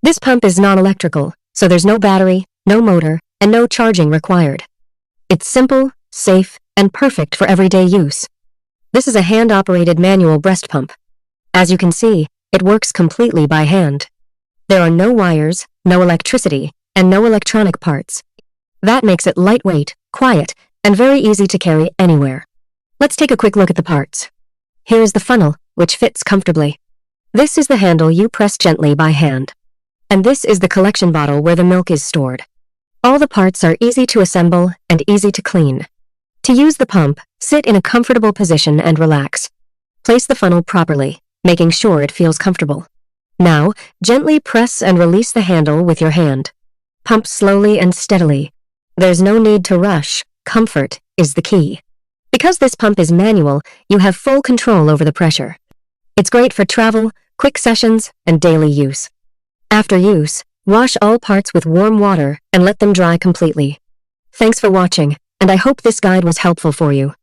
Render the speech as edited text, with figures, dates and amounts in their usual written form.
This pump is non-electrical, so there's no battery, no motor, and no charging required. It's simple, safe, and perfect for everyday use. This is a hand-operated manual breast pump. As you can see, it works completely by hand. There are no wires, no electricity, and no electronic parts. That makes it lightweight, quiet, and very easy to carry anywhere. Let's take a quick look at the parts. Here is the funnel, which fits comfortably. This is the handle you press gently by hand. And this is the collection bottle where the milk is stored. All the parts are easy to assemble and easy to clean. To use the pump, sit in a comfortable position and relax. Place the funnel properly, making sure it feels comfortable. Now, gently press and release the handle with your hand. Pump slowly and steadily. There's no need to rush. Comfort is the key. Because this pump is manual, you have full control over the pressure. It's great for travel, quick sessions, and daily use. After use, wash all parts with warm water and let them dry completely. Thanks for watching, and I hope this guide was helpful for you.